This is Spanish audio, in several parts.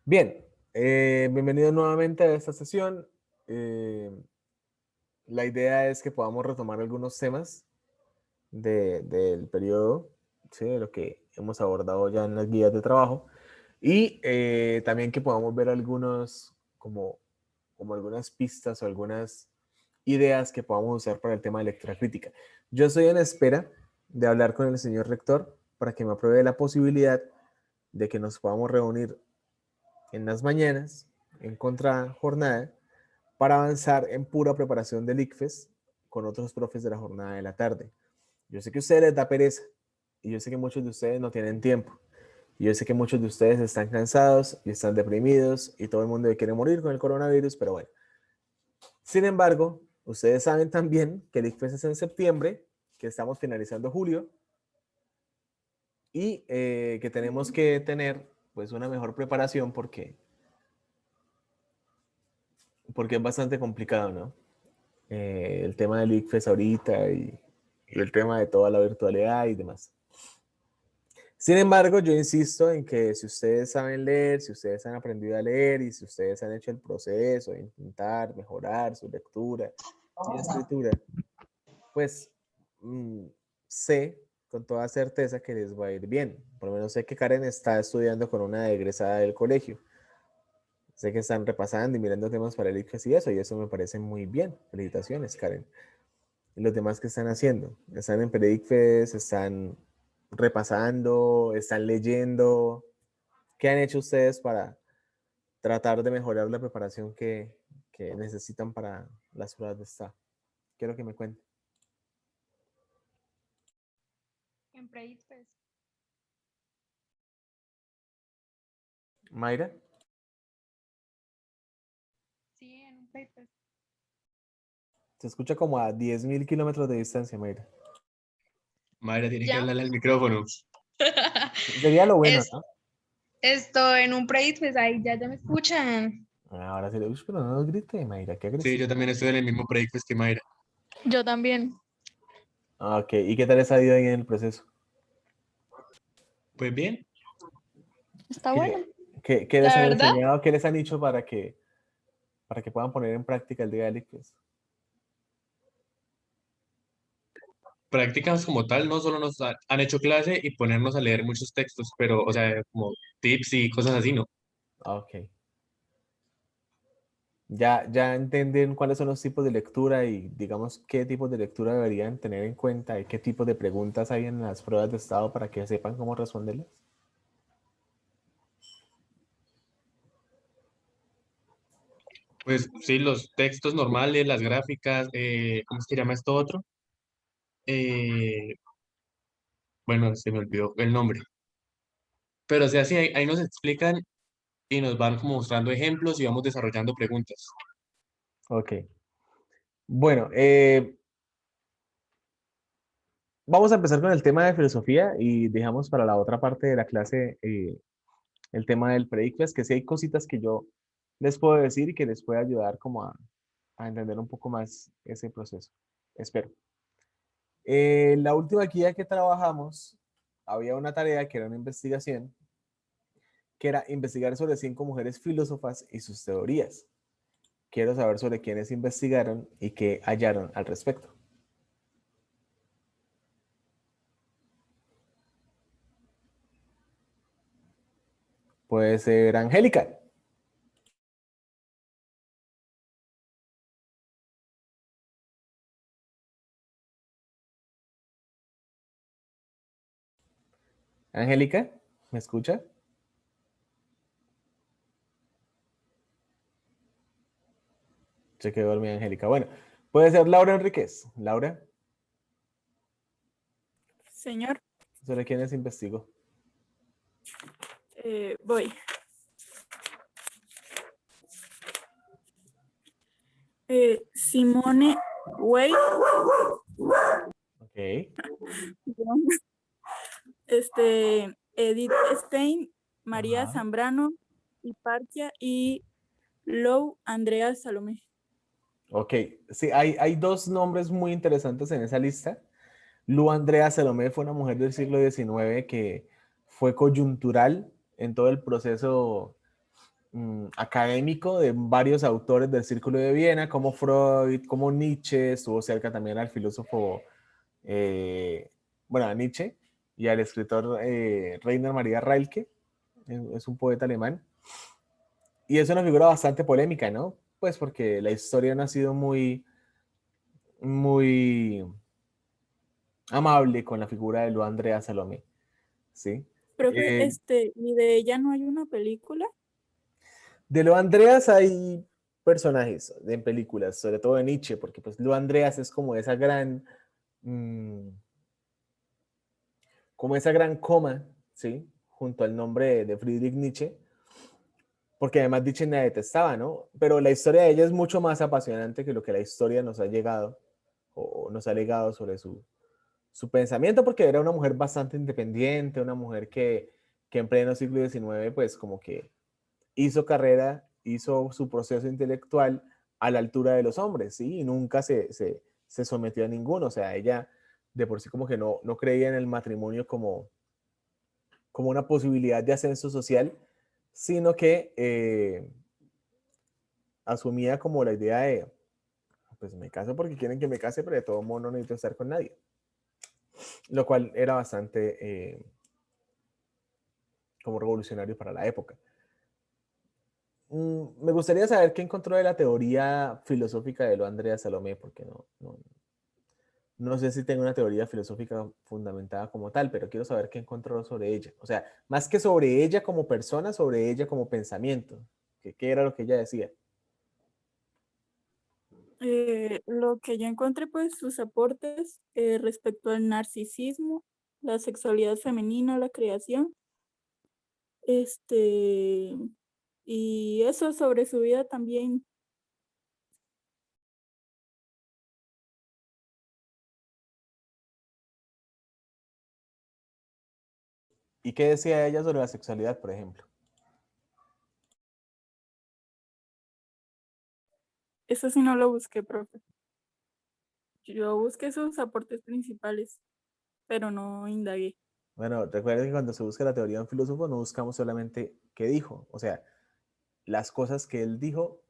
Bien, bienvenidos nuevamente a esta sesión. Eh, la idea es que podamos retomar algunos temas del periodo, ¿sí? De lo que hemos abordado ya en las guías de trabajo y también que podamos ver algunos, como algunas pistas o algunas ideas que podamos usar para el tema de lectura crítica. Yo estoy en espera de hablar con el señor rector para que me apruebe la posibilidad de que nos podamos reunir en las mañanas, en contrajornada, para avanzar en pura preparación del ICFES con otros profes de la jornada de la tarde. Yo sé que a ustedes les da pereza y yo sé que muchos de ustedes no tienen tiempo. Y yo sé que muchos de ustedes están cansados y están deprimidos y todo el mundo quiere morir con el coronavirus, pero bueno. Sin embargo, ustedes saben también que el ICFES es en septiembre, que estamos finalizando julio y que tenemos que tener pues una mejor preparación porque es bastante complicado, ¿no? El tema del ICFES ahorita y el tema de toda la virtualidad y demás. Sin embargo, yo insisto en que si ustedes saben leer, si ustedes han aprendido a leer y si ustedes han hecho el proceso de intentar mejorar su lectura y escritura, pues sé con toda certeza que les va a ir bien. Por lo menos sé que Karen está estudiando con una egresada del colegio. Sé que están repasando y mirando temas para el ICFES y eso me parece muy bien. Felicitaciones, Karen. Y los demás que están haciendo. Están en Predicfest, están repasando, están leyendo. ¿Qué han hecho ustedes para tratar de mejorar la preparación que necesitan para las pruebas de estado? Quiero que me cuenten. En Predicfest. Mayra, Sí, en un Predicfest. se escucha como a 10.000 kilómetros de distancia, Mayra. Mayra tiene que ¿Ya? hablarle al micrófono. Sería lo bueno, Es, ¿no? esto en un Predicfest, ahí ya me escuchan. Ahora sí, uy, pero no nos grite, Mayra, qué Sí, yo agresivo. también estoy en el mismo proyecto que Mayra. Yo también. Ok, ¿y qué tal les ha ido ahí en el proceso? Pues bien, Está bueno. ¿Qué, qué les La han verdad, enseñado? ¿Qué les han dicho para que puedan poner en práctica el día del ICFES? prácticas como tal, no solo nos han hecho clase y ponernos a leer muchos textos, pero, o sea, como tips y cosas así, ¿no? Ok. Ya entienden cuáles son los tipos de lectura y digamos qué tipos de lectura deberían tener en cuenta y qué tipos de preguntas hay en las pruebas de estado para que sepan cómo responderlas. Pues sí, los textos normales, las gráficas, ¿cómo se llama esto otro? Eh, bueno, se me olvidó el nombre. Pero, o sea, sí, ahí nos explican y nos van como mostrando ejemplos y vamos desarrollando preguntas. Ok. Bueno, vamos a empezar con el tema de filosofía y dejamos para la otra parte de la clase el tema del predicfest, que sí hay cositas que yo les puedo decir y que les puede ayudar como a entender un poco más ese proceso. Espero. La última guía que trabajamos, había una tarea que era una investigación, que era investigar sobre 5 mujeres filósofas y sus teorías. Quiero saber sobre quiénes investigaron y qué hallaron al respecto. Puede ser Angélica. Angélica, ¿me escucha? Se quedó dormida Angélica. Bueno, puede ser Laura Enríquez. Laura, Señor, ¿sobre quiénes investigó? voy. Simone Weil, Ok. Edith Stein, María Ajá. Zambrano, Hipartia y Lou Andrea Salomé. Ok, sí, hay dos nombres muy interesantes en esa lista. Lu Andrea Salomé fue una mujer del siglo XIX que fue coyuntural en todo el proceso académico de varios autores del Círculo de Viena, como Freud, como Nietzsche, estuvo cerca también al filósofo, bueno, a Nietzsche y al escritor Rainer Maria Rilke, es un poeta alemán, y es una figura bastante polémica, ¿no? Pues porque la historia no ha sido muy amable con la figura de Lo Andrea Salomé, ¿sí? Profe, ¿y de ella no hay una película? De Lo Andreas hay personajes en películas, sobre todo de Nietzsche, porque pues Lo Andreas es como esa gran coma, ¿sí? Junto al nombre de Friedrich Nietzsche, porque además Nietzsche la detestaba, ¿no? Pero la historia de ella es mucho más apasionante que lo que la historia nos ha llegado o nos ha legado sobre su pensamiento, porque era una mujer bastante independiente, una mujer que en pleno siglo XIX, pues como que hizo carrera, hizo su proceso intelectual a la altura de los hombres, ¿sí? Y nunca se sometió a ninguno, o sea, ella de por sí como que no creía en el matrimonio como una posibilidad de ascenso social, sino que asumía como la idea de, pues me caso porque quieren que me case, pero de todo modo no necesito estar con nadie, lo cual era bastante como revolucionario para la época. Me gustaría saber qué encontró de la teoría filosófica de Lo Andrea Salomé, porque no sé si tengo una teoría filosófica fundamentada como tal, pero quiero saber qué encontró sobre ella. O sea, más que sobre ella como persona, sobre ella como pensamiento. ¿Qué era lo que ella decía? Lo que yo encontré, pues, sus aportes respecto al narcisismo, la sexualidad femenina, la creación, este, y eso sobre su vida también. ¿Y qué decía ella sobre la sexualidad, por ejemplo? Eso sí no lo busqué, profe. Yo busqué sus aportes principales, pero no indagué. Bueno, recuerden que cuando se busca la teoría de un filósofo no buscamos solamente qué dijo, o sea, las cosas que él dijo,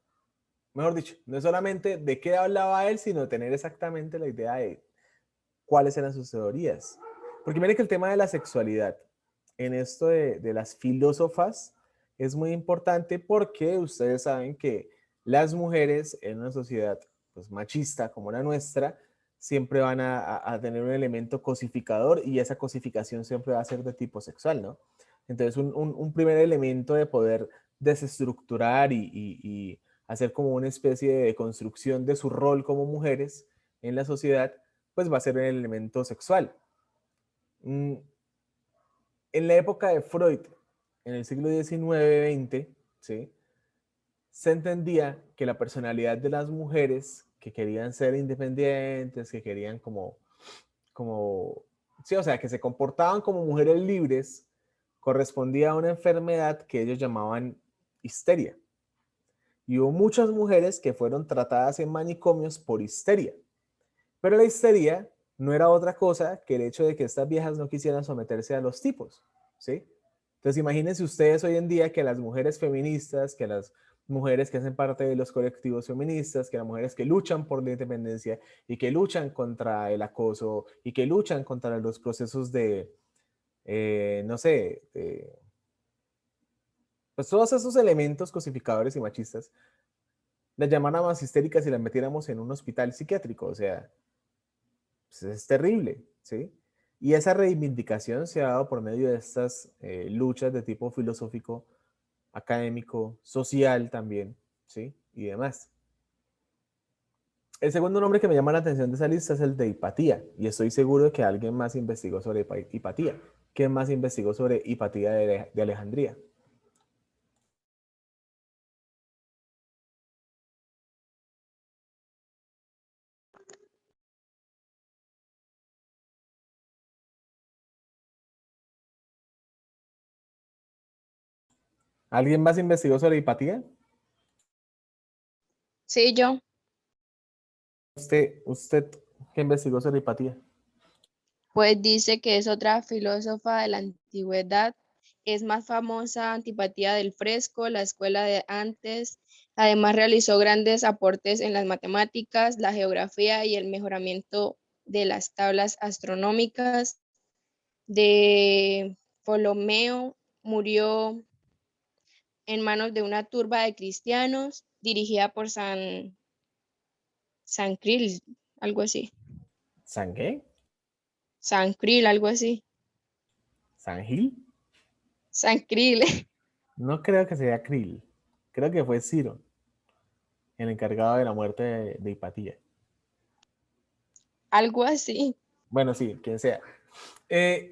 mejor dicho, no es solamente de qué hablaba él, sino tener exactamente la idea de cuáles eran sus teorías. Porque miren que el tema de la sexualidad en esto de las filósofas es muy importante porque ustedes saben que las mujeres en una sociedad pues, machista como la nuestra siempre van a tener un elemento cosificador y esa cosificación siempre va a ser de tipo sexual, ¿no? Entonces un primer elemento de poder desestructurar y hacer como una especie de construcción de su rol como mujeres en la sociedad, pues va a ser el elemento sexual. En la época de Freud, en el siglo XIX-XX, ¿sí? Se entendía que la personalidad de las mujeres que querían ser independientes, que querían sí, o sea, que se comportaban como mujeres libres, correspondía a una enfermedad que ellos llamaban histeria. Y hubo muchas mujeres que fueron tratadas en manicomios por histeria. Pero la histeria no era otra cosa que el hecho de que estas viejas no quisieran someterse a los tipos, ¿sí? Entonces imagínense ustedes hoy en día que las mujeres feministas, que las mujeres que hacen parte de los colectivos feministas, que las mujeres que luchan por la independencia y que luchan contra el acoso y que luchan contra los procesos de, no sé, pues todos esos elementos cosificadores y machistas, las llamáramos histéricas y las metiéramos en un hospital psiquiátrico, o sea, pues es terrible, ¿sí? Y esa reivindicación se ha dado por medio de estas luchas de tipo filosófico, académico, social también, ¿sí? Y demás. El segundo nombre que me llama la atención de esa lista es el de Hipatía, y estoy seguro de que alguien más investigó sobre Hipatía. ¿Quién más investigó sobre Hipatía de Alejandría? ¿Alguien más investigó sobre Hipatía? Sí, yo. ¿Usted qué investigó sobre Hipatía? Pues dice que es otra filósofa de la antigüedad es más famosa Antipatía del Fresco, la escuela de antes. Además realizó grandes aportes en las matemáticas, la geografía y el mejoramiento de las tablas astronómicas. De Ptolomeo murió en manos de una turba de cristianos dirigida por San Krill, algo así. ¿San qué? San Krill, algo así. ¿San Gil? San Krill, No creo que sea Krill. Creo que fue Ciro, el encargado de la muerte de Hipatía. algo así. Bueno, sí, quien sea.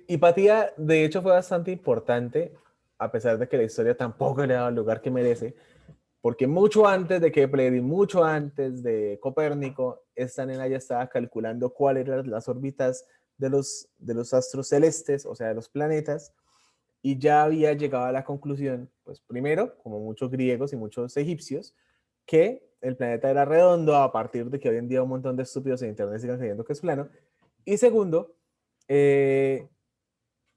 Hipatía, de hecho, fue bastante importante, a pesar de que la historia tampoco le ha dado el lugar que merece, porque mucho antes de Kepler y mucho antes de Copérnico, esta nena ya estaba calculando cuáles eran las órbitas de los astros celestes, o sea, de los planetas, y ya había llegado a la conclusión, pues primero, como muchos griegos y muchos egipcios, que el planeta era redondo a partir de que hoy en día un montón de estúpidos en internet sigan creyendo que es plano. Y segundo, que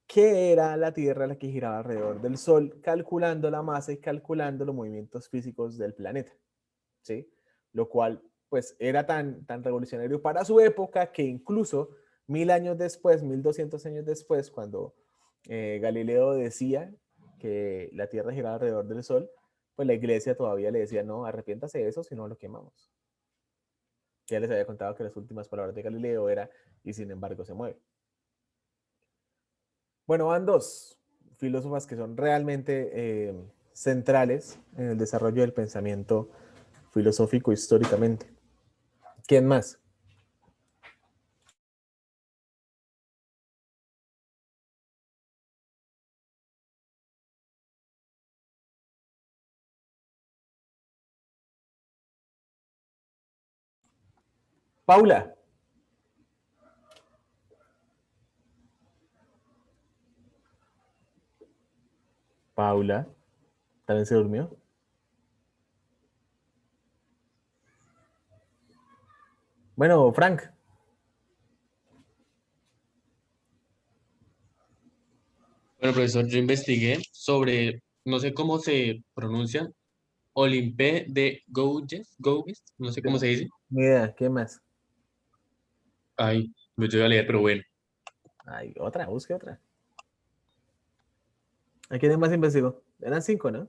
era la Tierra la que giraba alrededor del Sol, calculando la masa y calculando los movimientos físicos del planeta, ¿sí? Lo cual, pues, era tan revolucionario para su época que incluso 1000 años después, 1200 años después, cuando Galileo decía que la Tierra giraba alrededor del Sol, pues la iglesia todavía le decía, no, arrepiéntase de eso, si no lo quemamos. Ya les había contado que las últimas palabras de Galileo era, y sin embargo se mueve. Bueno, van dos filósofas que son realmente centrales en el desarrollo del pensamiento filosófico históricamente. ¿Quién más? Paula. Paula. ¿También se durmió? Bueno, Frank. Bueno, profesor, yo investigué sobre, no sé cómo se pronuncia, Olympe de Gouges, no sé cómo se dice. Ni idea, ¿qué más? Ay, no llego a leer, pero bueno. Ay, otra, busque otra. ¿A quién más investigó? Eran 5, ¿no?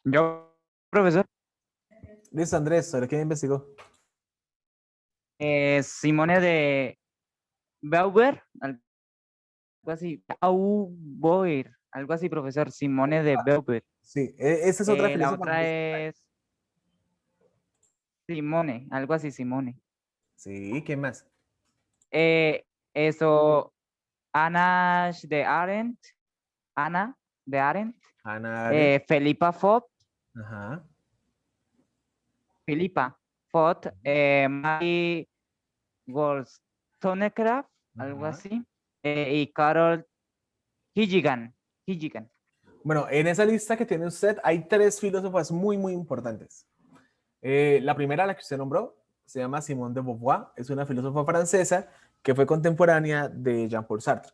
Yo, profesor, Listo, Andrés, ¿sobre quién investigó? Simone de Beauvoir, algo así, Beauvoir, algo así, profesor, Simone de Beauvoir. Sí, esa es otra La filósofa otra muy central. es Simone, algo así, Simone. Sí, ¿qué más? Eso, Ana de Arendt, Ana de Arendt, Hannah Arendt. Felipa Fopp, Ajá. Filipa Fopp, Mary Wollstonecraft, algo Ajá. así, y Carol Hilligan. Bueno, en esa lista que tiene usted hay 3 filósofas muy importantes. La primera, la que usted nombró, se llama Simone de Beauvoir. Es una filósofa francesa que fue contemporánea de Jean-Paul Sartre.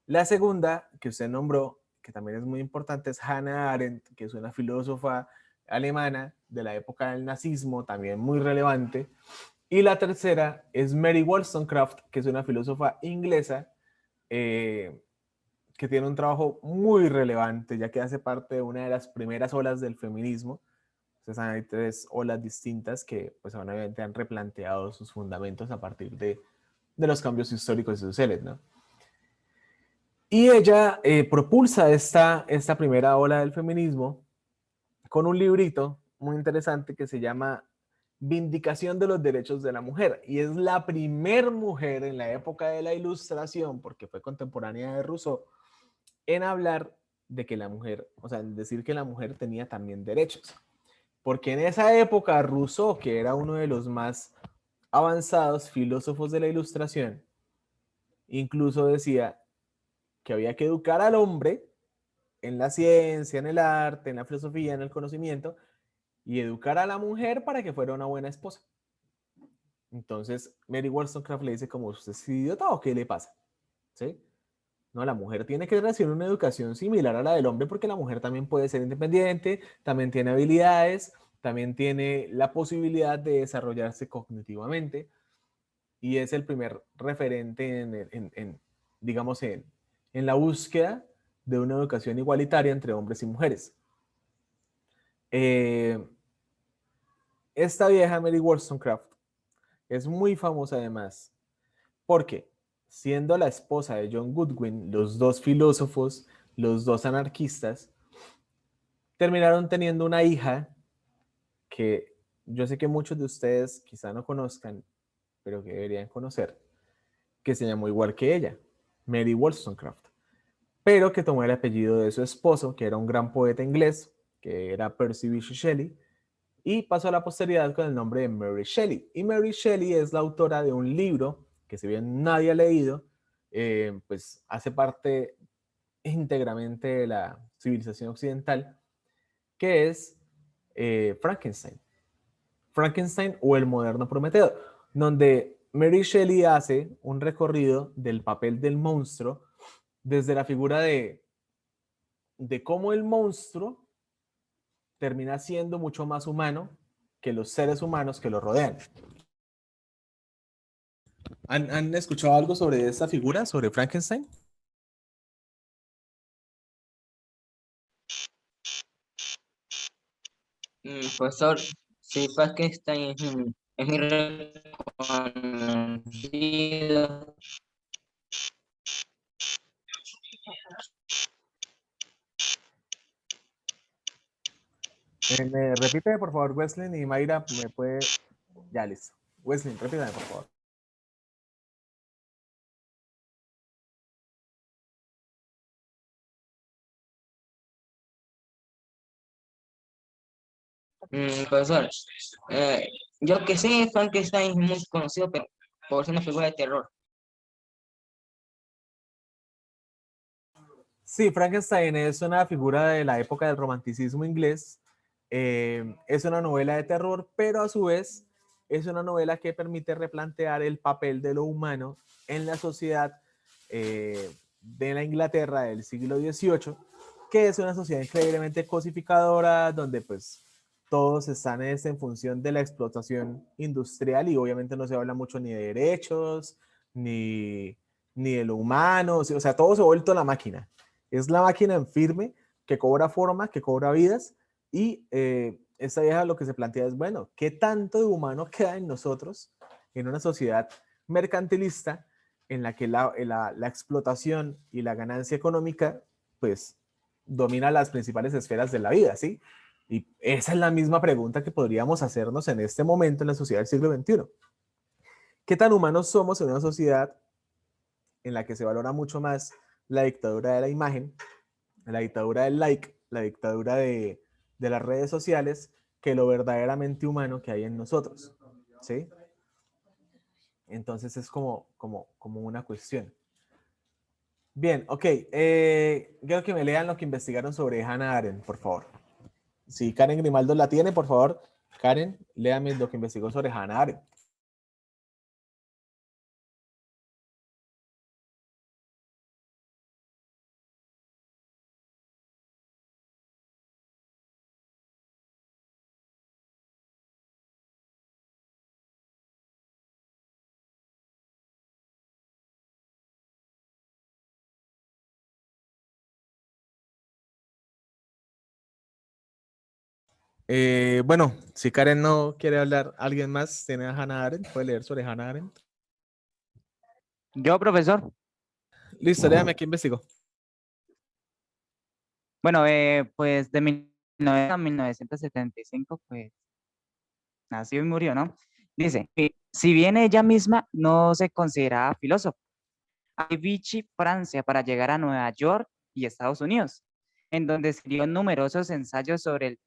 La segunda, que usted nombró, que también es muy importante, es Hannah Arendt, que es una filósofa alemana de la época del nazismo, también muy relevante. Y la tercera es Mary Wollstonecraft, que es una filósofa inglesa que tiene un trabajo muy relevante, ya que hace parte de una de las primeras olas del feminismo. Entonces hay 3 olas distintas que pues obviamente han replanteado sus fundamentos a partir de los cambios históricos sociales, ¿no? Y ella propulsa esta primera ola del feminismo con un librito muy interesante que se llama Vindicación de los Derechos de la Mujer. Y es la primer mujer en la época de la Ilustración, porque fue contemporánea de Rousseau, en hablar de que la mujer, o sea, en decir que la mujer tenía también derechos. Porque en esa época Rousseau, que era uno de los más avanzados filósofos de la Ilustración, incluso decía que había que educar al hombre en la ciencia, en el arte, en la filosofía, en el conocimiento, y educar a la mujer para que fuera una buena esposa. Entonces, Mary Wollstonecraft le dice como, ¿usted es idiota o qué le pasa? ¿Sí? No, la mujer tiene que recibir una educación similar a la del hombre porque la mujer también puede ser independiente, también tiene habilidades, también tiene la posibilidad de desarrollarse cognitivamente y es el primer referente digamos, en la búsqueda de una educación igualitaria entre hombres y mujeres. Esta vieja Mary Wollstonecraft es muy famosa además porque siendo la esposa de John Goodwin, los dos filósofos, los dos anarquistas, terminaron teniendo una hija que yo sé que muchos de ustedes quizá no conozcan, pero que deberían conocer, que se llamó igual que ella, Mary Wollstonecraft, pero que tomó el apellido de su esposo, que era un gran poeta inglés, que era Percy Bysshe Shelley, y pasó a la posteridad con el nombre de Mary Shelley. Y Mary Shelley es la autora de un libro que si bien nadie ha leído, pues hace parte íntegramente de la civilización occidental, que es Frankenstein. Frankenstein o el moderno Prometeo, donde Mary Shelley hace un recorrido del papel del monstruo desde la figura de cómo el monstruo termina siendo mucho más humano que los seres humanos que lo rodean. ¿Han escuchado algo sobre esta figura, sobre Frankenstein? Profesor, sí, Frankenstein es muy reconocido. Repite, por favor, Wesley y Mayra, me puede... Ya, listo. Wesley, repítame, por favor. Profesor, yo que sé, Frankenstein es muy conocido pero por ser una figura de terror. Sí, Frankenstein es una figura de la época del romanticismo inglés. Es una novela de terror, pero a su vez es una novela que permite replantear el papel de lo humano en la sociedad de la Inglaterra del siglo XVIII, que es una sociedad increíblemente cosificadora, donde pues todos están en función de la explotación industrial y obviamente no se habla mucho ni de derechos, ni de lo humano, o sea, todo se ha vuelto la máquina. Es la máquina en firme que cobra forma, que cobra vidas y esta vieja lo que se plantea es, bueno, ¿qué tanto de humano queda en nosotros en una sociedad mercantilista en la que la explotación y la ganancia económica pues domina las principales esferas de la vida, ¿sí? Y esa es la misma pregunta que podríamos hacernos en este momento en la sociedad del siglo XXI. ¿Qué tan humanos somos en una sociedad en la que se valora mucho más la dictadura de la imagen, la dictadura del like, la dictadura de las redes sociales, que lo verdaderamente humano que hay en nosotros? ¿Sí? Entonces es como una cuestión. Bien, ok. Quiero que me lean lo que investigaron sobre Hannah Arendt, por favor. Si Karen Grimaldo la tiene, por favor, Karen, léame lo que investigó sobre Hannah Arendt. Bueno, si Karen no quiere hablar, ¿alguien más tiene a Hannah Arendt? ¿Puede leer sobre Hannah Arendt? Yo, profesor. Listo, léame, ¿qué investigó? Bueno, pues de 1900 a 1975, pues nació y murió, ¿no? Dice, si bien ella misma no se consideraba filósofa, Vichy, Francia, para llegar a Nueva York y Estados Unidos, en donde escribió numerosos ensayos sobre el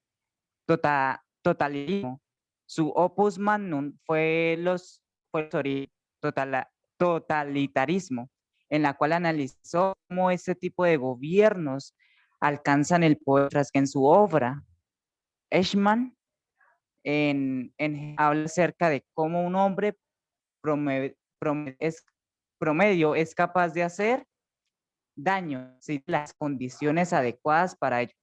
totalitarismo. Su opus magnum fue totalitarismo, en la cual analizó cómo este tipo de gobiernos alcanzan el poder, tras que en su obra, Eichmann habla acerca de cómo un hombre promedio es capaz de hacer daño sin las condiciones adecuadas para ello.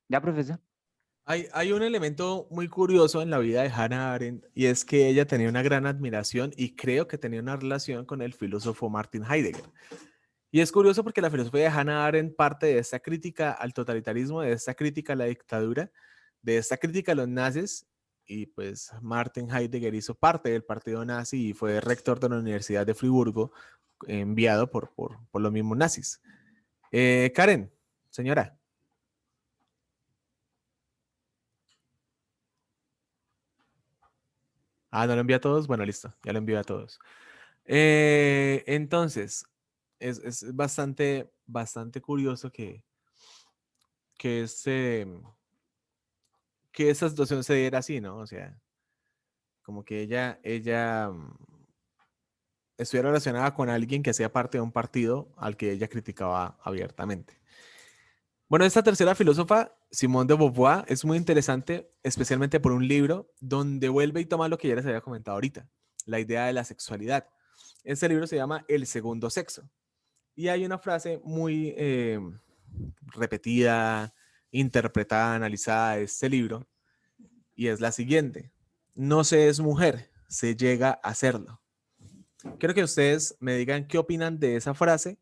¿Ya, profesor? Hay un elemento muy curioso en la vida de Hannah Arendt y es que ella tenía una gran admiración y creo que tenía una relación con el filósofo Martin Heidegger. Y es curioso porque la filosofía de Hannah Arendt parte de esta crítica al totalitarismo, de esta crítica a la dictadura, de esta crítica a los nazis, y pues Martin Heidegger hizo parte del partido nazi y fue rector de la Universidad de Friburgo, enviado por los mismos nazis. Karen, señora. Ah, ¿no lo envía a todos? Bueno, listo, ya lo envío a todos. Entonces, es bastante curioso que, que esa situación se diera así, ¿no? O sea, como que ella estuviera relacionada con alguien que hacía parte de un partido al que ella criticaba abiertamente. Bueno, esta tercera filósofa, Simone de Beauvoir, es muy interesante, especialmente por un libro donde vuelve y toma lo que ya les había comentado ahorita, la idea de la sexualidad. Este libro se llama El segundo sexo. Y hay una frase muy repetida, interpretada, analizada de este libro, y es la siguiente: no se es mujer, se llega a serlo. Quiero que ustedes me digan qué opinan de esa frase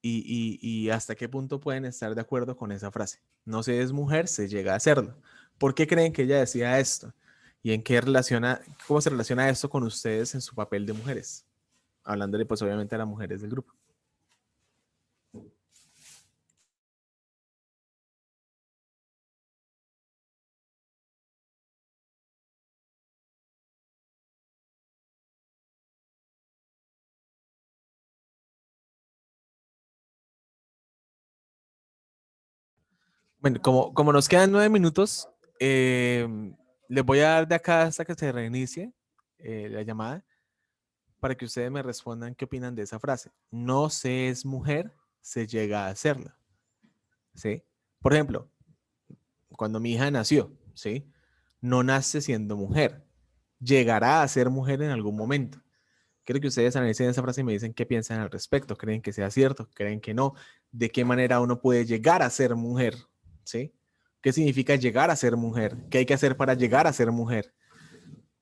y hasta qué punto pueden estar de acuerdo con esa frase. No se es mujer, se llega a serlo. ¿Por qué creen que ella decía esto? ¿Y en qué cómo se relaciona esto con ustedes en su papel de mujeres? Hablándole pues obviamente a las mujeres del grupo. Bueno, como nos quedan 9 minutos, les voy a dar de acá hasta que se reinicie la llamada para que ustedes me respondan qué opinan de esa frase. No se es mujer, se llega a hacerla. ¿Sí? Por ejemplo, cuando mi hija nació, ¿sí? No nace siendo mujer. Llegará a ser mujer en algún momento. Quiero que ustedes analicen esa frase y me dicen qué piensan al respecto. ¿Creen que sea cierto? ¿Creen que no? ¿De qué manera uno puede llegar a ser mujer? ¿Sí? ¿Qué significa llegar a ser mujer? ¿Qué hay que hacer para llegar a ser mujer?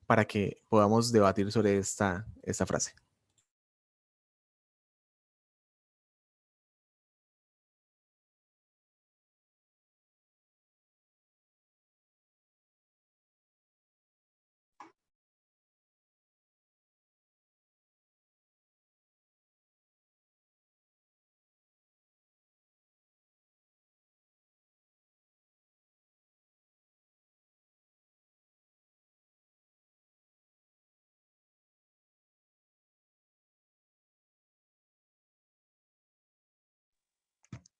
Para que podamos debatir sobre esta frase.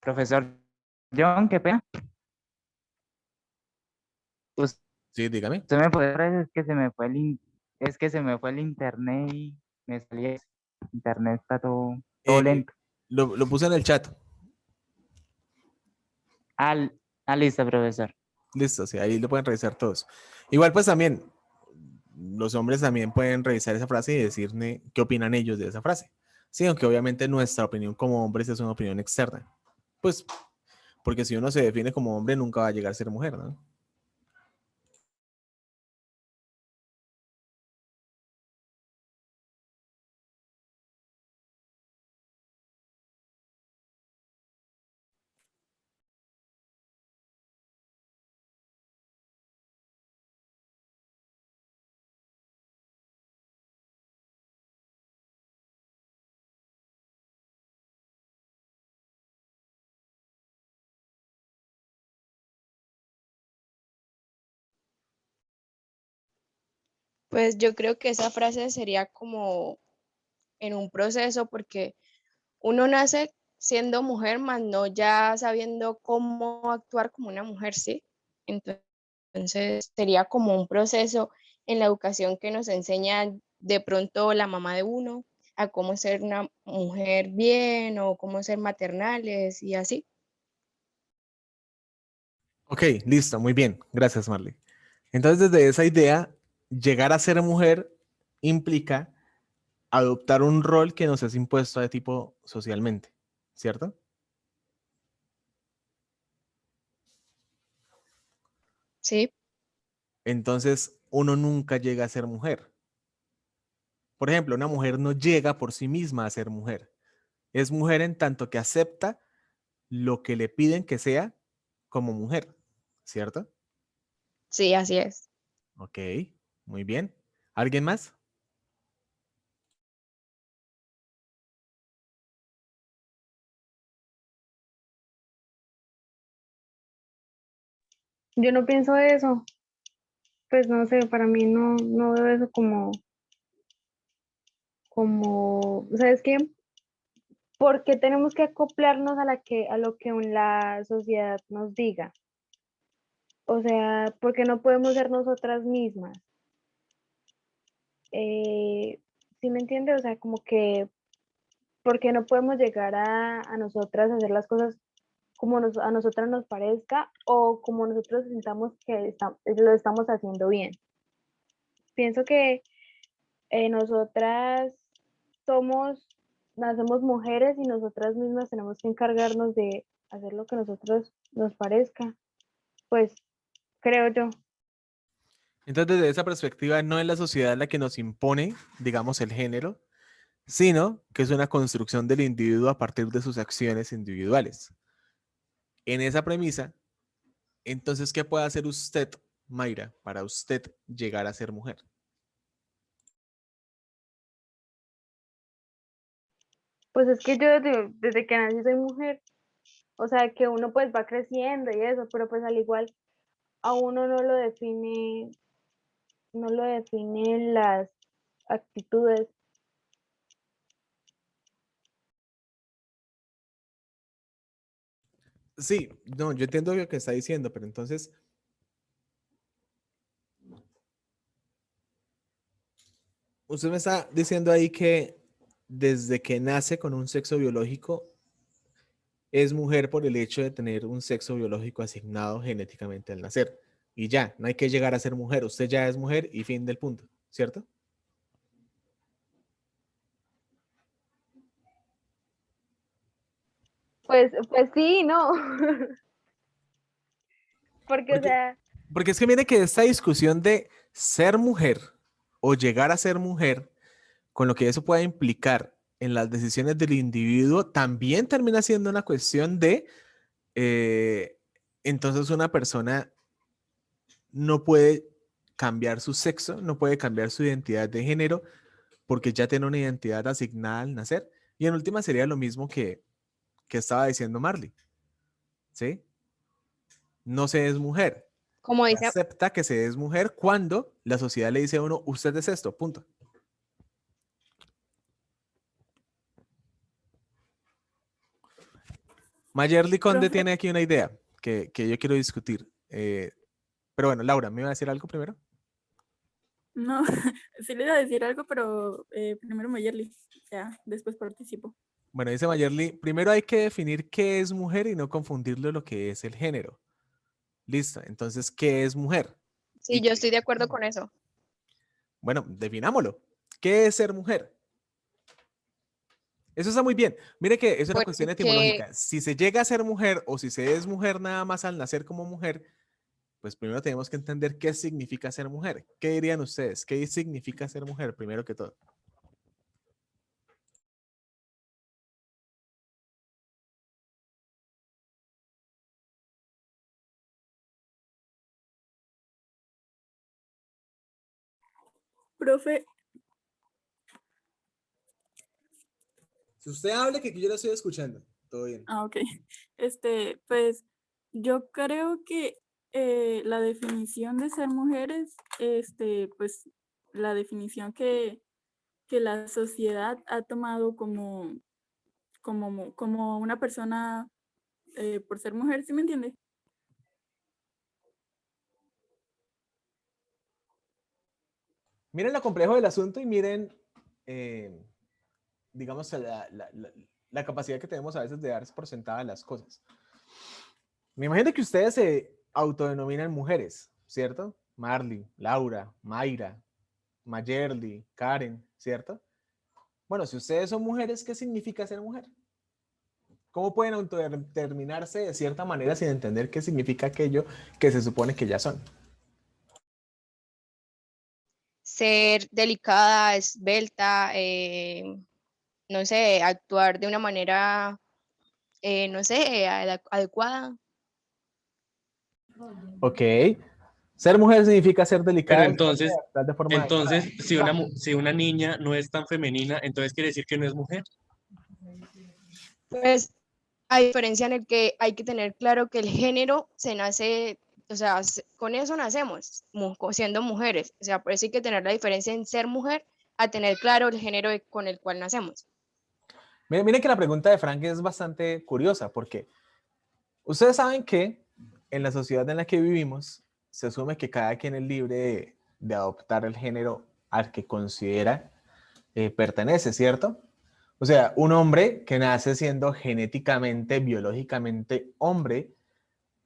Profesor John, qué pena. Sí, dígame. Usted me puede decir, es que se me fue el internet y me salí. El internet está todo lento. Lo puse en el chat. Listo, profesor. Listo, sí, ahí lo pueden revisar todos. Igual pues también, los hombres también pueden revisar esa frase y decirme qué opinan ellos de esa frase. Sí, aunque obviamente nuestra opinión como hombres es una opinión externa. Pues, porque si uno se define como hombre, nunca va a llegar a ser mujer, ¿no? Pues yo creo que esa frase sería como en un proceso porque uno nace siendo mujer, más no ya sabiendo cómo actuar como una mujer, ¿sí? Entonces sería como un proceso en la educación que nos enseña de pronto la mamá de uno, a cómo ser una mujer bien o cómo ser maternales y así. Ok, listo, muy bien. Gracias, Marley. Entonces, desde esa idea, llegar a ser mujer implica adoptar un rol que nos es impuesto de tipo socialmente, ¿cierto? Sí, Entonces, uno nunca llega a ser mujer. Por ejemplo, una mujer no llega por sí misma a ser mujer. Es mujer en tanto que acepta lo que le piden que sea como mujer, ¿cierto? sí, así es. Ok, muy bien. ¿Alguien más? Yo no pienso eso, pues no sé, para mí no veo eso como, ¿sabes qué? ¿Por qué tenemos que acoplarnos a lo que la sociedad nos diga? O sea, ¿por qué no podemos ser nosotras mismas? ¿Sí me entiende? O sea, como que, ¿por qué no podemos llegar a nosotras a hacer las cosas como a nosotras nos parezca o como nosotros sintamos que lo estamos haciendo bien? Pienso que nosotras somos, nacemos mujeres y nosotras mismas tenemos que encargarnos de hacer lo que a nosotros nos parezca, pues creo yo. Entonces, desde esa perspectiva, no es la sociedad la que nos impone, digamos, el género, sino que es una construcción del individuo a partir de sus acciones individuales. En esa premisa, entonces, ¿qué puede hacer usted, Mayra, para usted llegar a ser mujer? Pues es que yo desde que nací soy mujer, o sea que uno pues va creciendo y eso, pero pues al igual a uno no lo define las actitudes. Sí, no, yo entiendo lo que está diciendo, pero entonces, usted me está diciendo ahí que desde que nace con un sexo biológico, es mujer por el hecho de tener un sexo biológico asignado genéticamente al nacer. Y ya, no hay que llegar a ser mujer, usted ya es mujer y fin del punto, ¿cierto? Pues sí, no, porque o Porque, sea, porque es que mire que esta discusión de ser mujer o llegar a ser mujer, con lo que eso pueda implicar en las decisiones del individuo, también termina siendo una cuestión de, eh, entonces una persona no puede cambiar su sexo, no puede cambiar su identidad de género, porque ya tiene una identidad asignada al nacer. Y en última sería lo mismo que estaba diciendo Marley, ¿sí? No se es mujer. Como Se dice, acepta que se es mujer cuando la sociedad le dice a uno, usted es esto, punto. Mayerly Conde Profe, tiene aquí una idea que yo quiero discutir. Pero bueno, Laura, ¿me iba a decir algo primero? no, sí le iba a decir algo, pero primero Mayerly, ya, después participo. Bueno, dice Mayerly, primero hay que definir qué es mujer y no confundirlo lo que es el género. Listo, entonces, ¿qué es mujer? sí, Y yo estoy de acuerdo con eso. bueno, definámoslo. ¿Qué es ser mujer? Eso está muy bien. Mire que es una cuestión Porque, etimológica. Si se llega a ser mujer o si se es mujer nada más al nacer como mujer, pues primero tenemos que entender qué significa ser mujer. ¿Qué dirían ustedes? ¿Qué significa ser mujer, primero que todo? Profe, Si usted hable, que yo lo estoy escuchando. Todo bien. ok, pues yo creo que la definición de ser mujeres, pues la definición que la sociedad ha tomado como una persona por ser mujer, ¿sí me entiende? Miren lo complejo del asunto y miren, digamos, la capacidad que tenemos a veces de dar por sentadas las cosas. Me imagino que ustedes se autodenominan mujeres, ¿cierto? Marley, Laura, Mayra, Mayerly, Karen, ¿cierto? Bueno, si ustedes son mujeres, ¿qué significa ser mujer? ¿Cómo pueden autodeterminarse de cierta manera sin entender qué significa aquello que se supone que ya son? Ser delicada, esbelta, no sé, actuar de una manera, no sé, adecuada. Ok. Ser mujer significa ser Pero delicada, entonces, actuar de forma adecuada. si una niña no es tan femenina, entonces quiere decir que no es mujer. Pues hay diferencia en el que hay que tener claro que el género se nace, o sea, con eso nacemos, siendo mujeres. O sea, por eso hay que tener la diferencia en ser mujer a tener claro el género con el cual nacemos. Miren que la pregunta de Frank es bastante curiosa porque ustedes saben que en la sociedad en la que vivimos se asume que cada quien es libre de adoptar el género al que considera pertenece, ¿cierto? O sea, un hombre que nace siendo genéticamente, biológicamente hombre,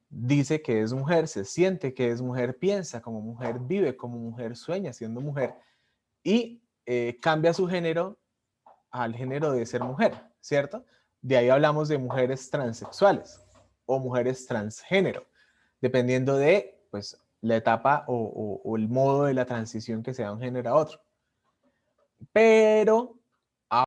dice que es mujer, se siente que es mujer, piensa como mujer, vive como mujer, sueña siendo mujer y cambia su género al género de ser mujer, ¿cierto? De ahí hablamos de mujeres transexuales o mujeres transgénero, dependiendo de pues, la etapa o el modo de la transición que sea de un género a otro. Pero